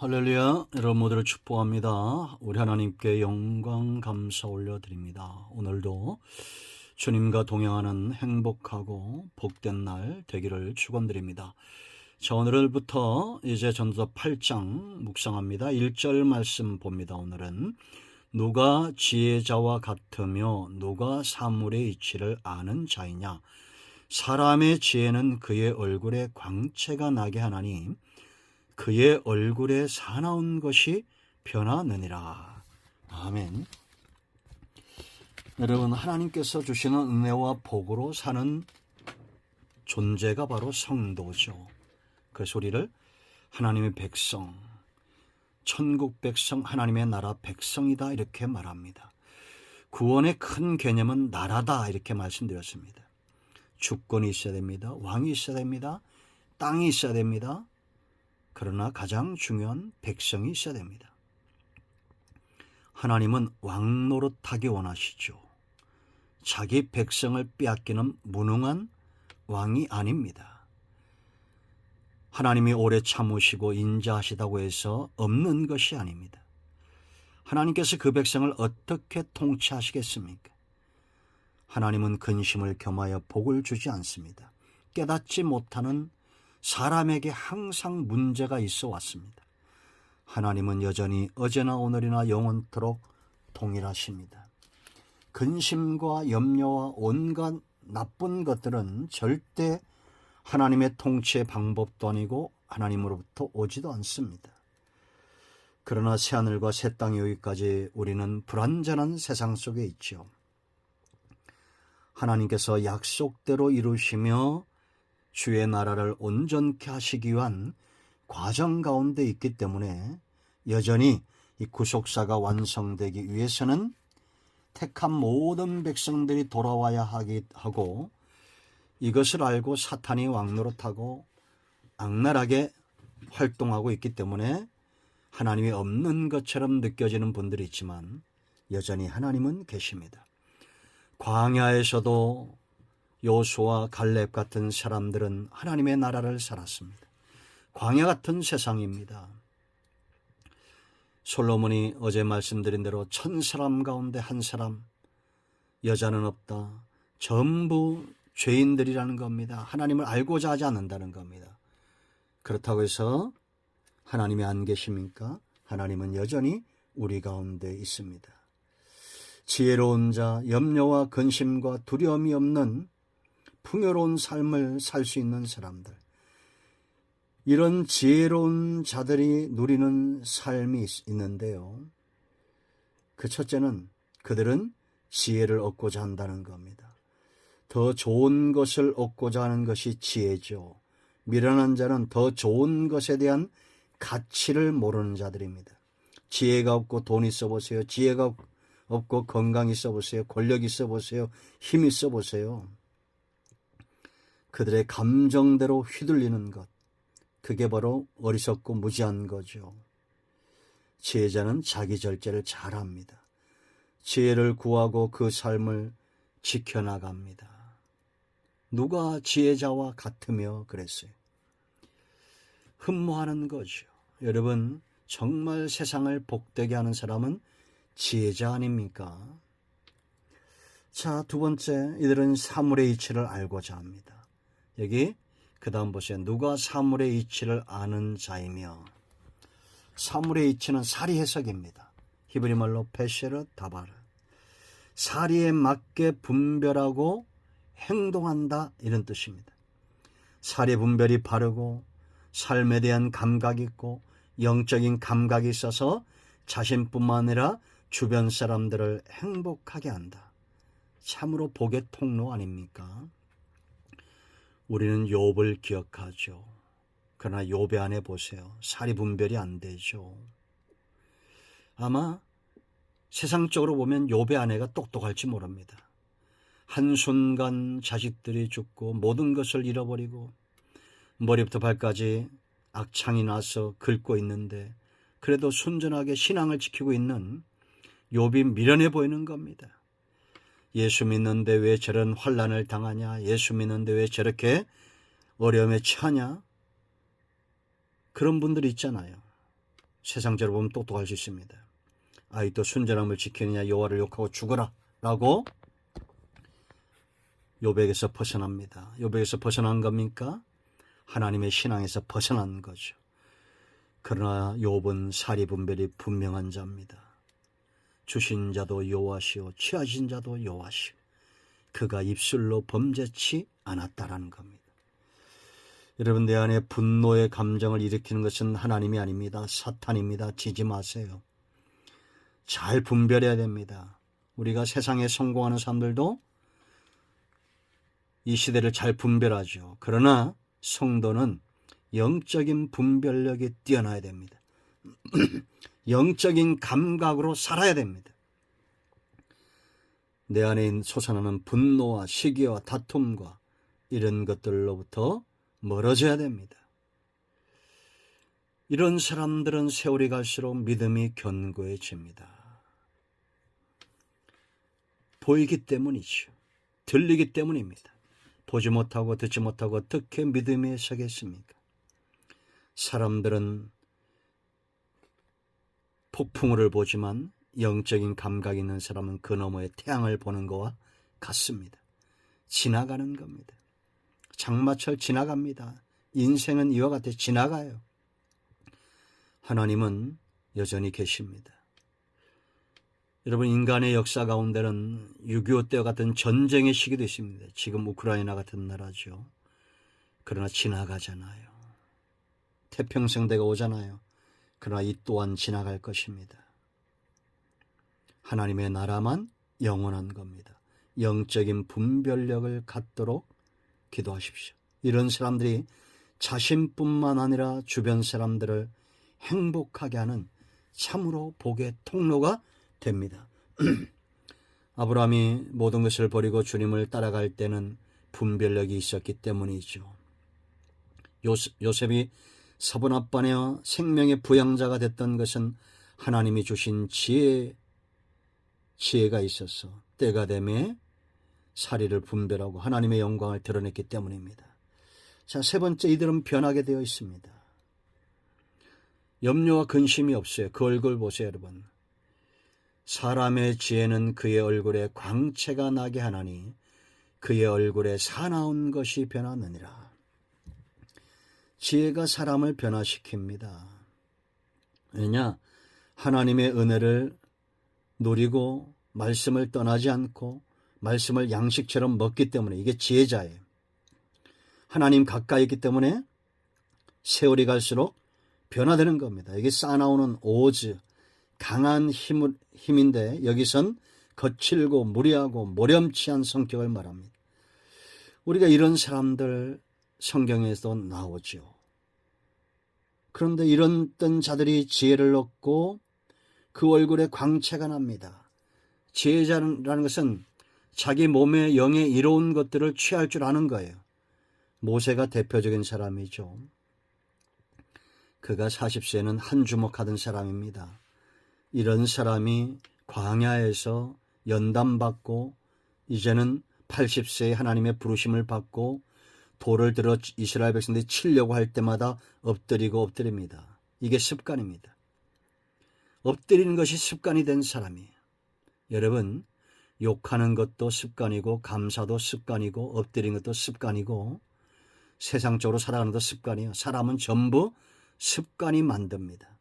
할렐루야, 여러분 모두를 축복합니다. 우리 하나님께 영광 감사 올려드립니다. 오늘도 주님과 동행하는 행복하고 복된 날 되기를 축원드립니다. 자, 오늘부터 이제 전도서 8장 묵상합니다. 1절 말씀 봅니다. 오늘은 누가 지혜자와 같으며 누가 사물의 이치를 아는 자이냐. 사람의 지혜는 그의 얼굴에 광채가 나게 하나니 그의 얼굴에 사나운 것이 변하느니라. 아멘. 여러분, 하나님께서 주시는 은혜와 복으로 사는 존재가 바로 성도죠. 그래서 우리를 하나님의 백성, 천국 백성, 하나님의 나라 백성이다 이렇게 말합니다. 구원의 큰 개념은 나라다 이렇게 말씀드렸습니다. 주권이 있어야 됩니다. 왕이 있어야 됩니다. 땅이 있어야 됩니다. 그러나 가장 중요한 백성이 있어야 됩니다. 하나님은 왕 노릇하기 원하시죠. 자기 백성을 빼앗기는 무능한 왕이 아닙니다. 하나님이 오래 참으시고 인자하시다고 해서 없는 것이 아닙니다. 하나님께서 그 백성을 어떻게 통치하시겠습니까? 하나님은 근심을 겸하여 복을 주지 않습니다. 깨닫지 못하는 사람에게 항상 문제가 있어 왔습니다. 하나님은 여전히 어제나 오늘이나 영원토록 동일하십니다. 근심과 염려와 온갖 나쁜 것들은 절대 하나님의 통치의 방법도 아니고 하나님으로부터 오지도 않습니다. 그러나 새하늘과 새 땅이 오기까지 우리는 불완전한 세상 속에 있죠. 하나님께서 약속대로 이루시며 주의 나라를 온전케 하시기 위한 과정 가운데 있기 때문에 여전히 이 구속사가 완성되기 위해서는 택한 모든 백성들이 돌아와야 하고, 이것을 알고 사탄이 왕노릇하고 악랄하게 활동하고 있기 때문에 하나님이 없는 것처럼 느껴지는 분들이 있지만 여전히 하나님은 계십니다. 광야에서도 요수와 갈렙 같은 사람들은 하나님의 나라를 살았습니다. 광야 같은 세상입니다. 솔로몬이 어제 말씀드린 대로 1000사람 가운데 한 사람, 여자는 없다. 전부 죄인들이라는 겁니다. 하나님을 알고자 하지 않는다는 겁니다. 그렇다고 해서 하나님이 안 계십니까? 하나님은 여전히 우리 가운데 있습니다. 지혜로운 자, 염려와 근심과 두려움이 없는 풍요로운 삶을 살 수 있는 사람들, 이런 지혜로운 자들이 누리는 삶이 있는데요. 그 첫째는 그들은 지혜를 얻고자 한다는 겁니다. 더 좋은 것을 얻고자 하는 것이 지혜죠. 미련한 자는 더 좋은 것에 대한 가치를 모르는 자들입니다. 지혜가 없고 돈 있어 보세요. 지혜가 없고 건강 있어 보세요. 권력 있어 보세요. 힘 있어 보세요. 그들의 감정대로 휘둘리는 것, 그게 바로 어리석고 무지한 거죠. 지혜자는 자기 절제를 잘합니다. 지혜를 구하고 그 삶을 지켜나갑니다. 누가 지혜자와 같으며 그랬어요. 흠모하는 거죠. 여러분, 정말 세상을 복되게 하는 사람은 지혜자 아닙니까? 자, 두 번째, 이들은 사물의 이치를 알고자 합니다. 여기 그 다음 보세요. 누가 사물의 이치를 아는 자이며. 사물의 이치는 사리 해석입니다. 히브리 말로 페쉐르 다바르. 사리에 맞게 분별하고 행동한다 이런 뜻입니다. 사리 분별이 바르고 삶에 대한 감각이 있고 영적인 감각이 있어서 자신뿐만 아니라 주변 사람들을 행복하게 한다. 참으로 복의 통로 아닙니까? 우리는 욥을 기억하죠. 그러나 욥의 안에 보세요. 사리 분별이 안 되죠. 아마 세상적으로 보면 욥의 아내가 똑똑할지 모릅니다. 한순간 자식들이 죽고 모든 것을 잃어버리고 머리부터 발까지 악창이 나서 긁고 있는데 그래도 순전하게 신앙을 지키고 있는 욥이 미련해 보이는 겁니다. 예수 믿는데 왜 저런 환난을 당하냐? 예수 믿는데 왜 저렇게 어려움에 처하냐? 그런 분들이 있잖아요. 세상적으로 보면 똑똑할 수 있습니다. 아직도 순전함을 지키느냐 여호와를 욕하고 죽어라 라고 욥에게서 벗어납니다. 욥에게서 벗어난 겁니까? 하나님의 신앙에서 벗어난 거죠. 그러나 욥은 사리분별이 분명한 자입니다. 주신 자도 여호와시오 취하신 자도 여호와시오. 그가 입술로 범죄치 않았다라는 겁니다. 여러분, 내 안에 분노의 감정을 일으키는 것은 하나님이 아닙니다. 사탄입니다. 지지 마세요. 잘 분별해야 됩니다. 우리가 세상에 성공하는 사람들도 이 시대를 잘 분별하죠. 그러나 성도는 영적인 분별력이 뛰어나야 됩니다. 영적인 감각으로 살아야 됩니다. 내 안에 솟아나는 분노와 시기와 다툼과 이런 것들로부터 멀어져야 됩니다. 이런 사람들은 세월이 갈수록 믿음이 견고해집니다. 보이기 때문이죠. 들리기 때문입니다. 보지 못하고 듣지 못하고 어떻게 믿음에 서겠습니까? 사람들은 폭풍우를 보지만 영적인 감각이 있는 사람은 그 너머의 태양을 보는 것과 같습니다. 지나가는 겁니다. 장마철 지나갑니다. 인생은 이와 같이 지나가요. 하나님은 여전히 계십니다. 여러분, 인간의 역사 가운데는 6.25 때와 같은 전쟁의 시기도 있습니다. 지금 우크라이나 같은 나라죠. 그러나 지나가잖아요. 태평성대가 오잖아요. 그러나 이 또한 지나갈 것입니다. 하나님의 나라만 영원한 겁니다. 영적인 분별력을 갖도록 기도하십시오. 이런 사람들이 자신뿐만 아니라 주변 사람들을 행복하게 하는 참으로 복의 통로가 됩니다. 아브라함이 모든 것을 버리고 주님을 따라갈 때는 분별력이 있었기 때문이죠. 요셉이 사본아빠네와 생명의 부양자가 됐던 것은 하나님이 주신 지혜가 있어서 때가 되매 사리를 분별하고 하나님의 영광을 드러냈기 때문입니다. 자, 세 번째, 이들은 변하게 되어 있습니다. 염려와 근심이 없어요. 그 얼굴 보세요, 여러분. 사람의 지혜는 그의 얼굴에 광채가 나게 하나니 그의 얼굴에 사나운 것이 변하느니라. 지혜가 사람을 변화시킵니다. 왜냐? 하나님의 은혜를 누리고 말씀을 떠나지 않고 말씀을 양식처럼 먹기 때문에 이게 지혜자예요. 하나님 가까이 있기 때문에 세월이 갈수록 변화되는 겁니다. 이게 쌓아나오는 오즈, 강한 힘인데 여기선 거칠고 무례하고 모렴치한 성격을 말합니다. 우리가 이런 사람들 성경에도 나오죠. 그런데 이런 자들이 지혜를 얻고 그 얼굴에 광채가 납니다. 지혜자라는 것은 자기 몸의 영에 이로운 것들을 취할 줄 아는 거예요. 모세가 대표적인 사람이죠. 그가 40세는 한 주먹하던 사람입니다. 이런 사람이 광야에서 연단받고 이제는 80세에 하나님의 부르심을 받고 돌을 들어 이스라엘 백성들이 치려고 할 때마다 엎드립니다. 이게 습관입니다. 엎드리는 것이 습관이 된 사람이에요. 여러분, 욕하는 것도 습관이고 감사도 습관이고 엎드리는 것도 습관이고 세상적으로 살아가는 것도 습관이에요. 사람은 전부 습관이 만듭니다.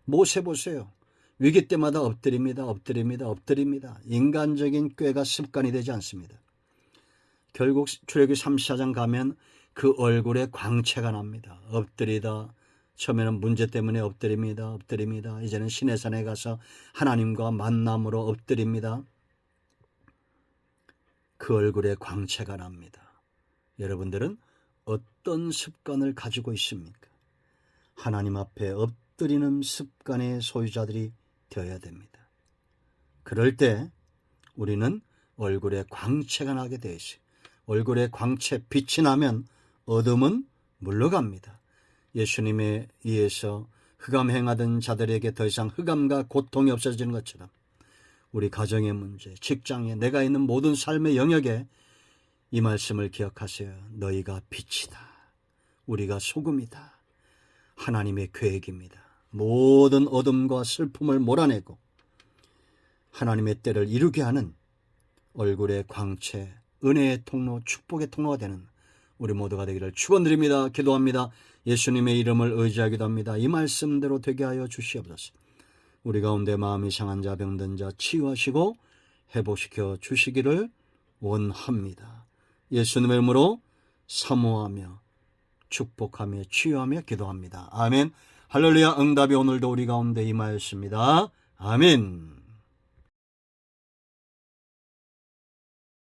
모세 보세요. 위기 때마다 엎드립니다. 인간적인 꾀가 습관이 되지 않습니다. 결국 출애굽기 34장 가면 그 얼굴에 광채가 납니다. 엎드리다. 처음에는 문제 때문에 엎드립니다. 이제는 시내산에 가서 하나님과 만남으로 엎드립니다. 그 얼굴에 광채가 납니다. 여러분들은 어떤 습관을 가지고 있습니까? 하나님 앞에 엎드리는 습관의 소유자들이 되어야 됩니다. 그럴 때 우리는 얼굴에 광채가 나게 되어 있어요. 얼굴에 광채, 빛이 나면 어둠은 물러갑니다. 예수님에 의해서 흑암 행하던 자들에게 더 이상 흑암과 고통이 없어지는 것처럼 우리 가정의 문제, 직장에, 내가 있는 모든 삶의 영역에 이 말씀을 기억하세요. 너희가 빛이다. 우리가 소금이다. 하나님의 계획입니다. 모든 어둠과 슬픔을 몰아내고 하나님의 때를 이루게 하는 얼굴의 광채, 은혜의 통로, 축복의 통로가 되는 우리 모두가 되기를 축원드립니다. 기도합니다. 예수님의 이름을 의지하기도 합니다. 이 말씀대로 되게 하여 주시옵소서. 우리 가운데 마음이 상한 자, 병든 자 치유하시고 회복시켜 주시기를 원합니다. 예수님의 이름으로 사모하며 축복하며 치유하며 기도합니다. 아멘. 할렐루야. 응답이 오늘도 우리 가운데 임하였습니다. 아멘.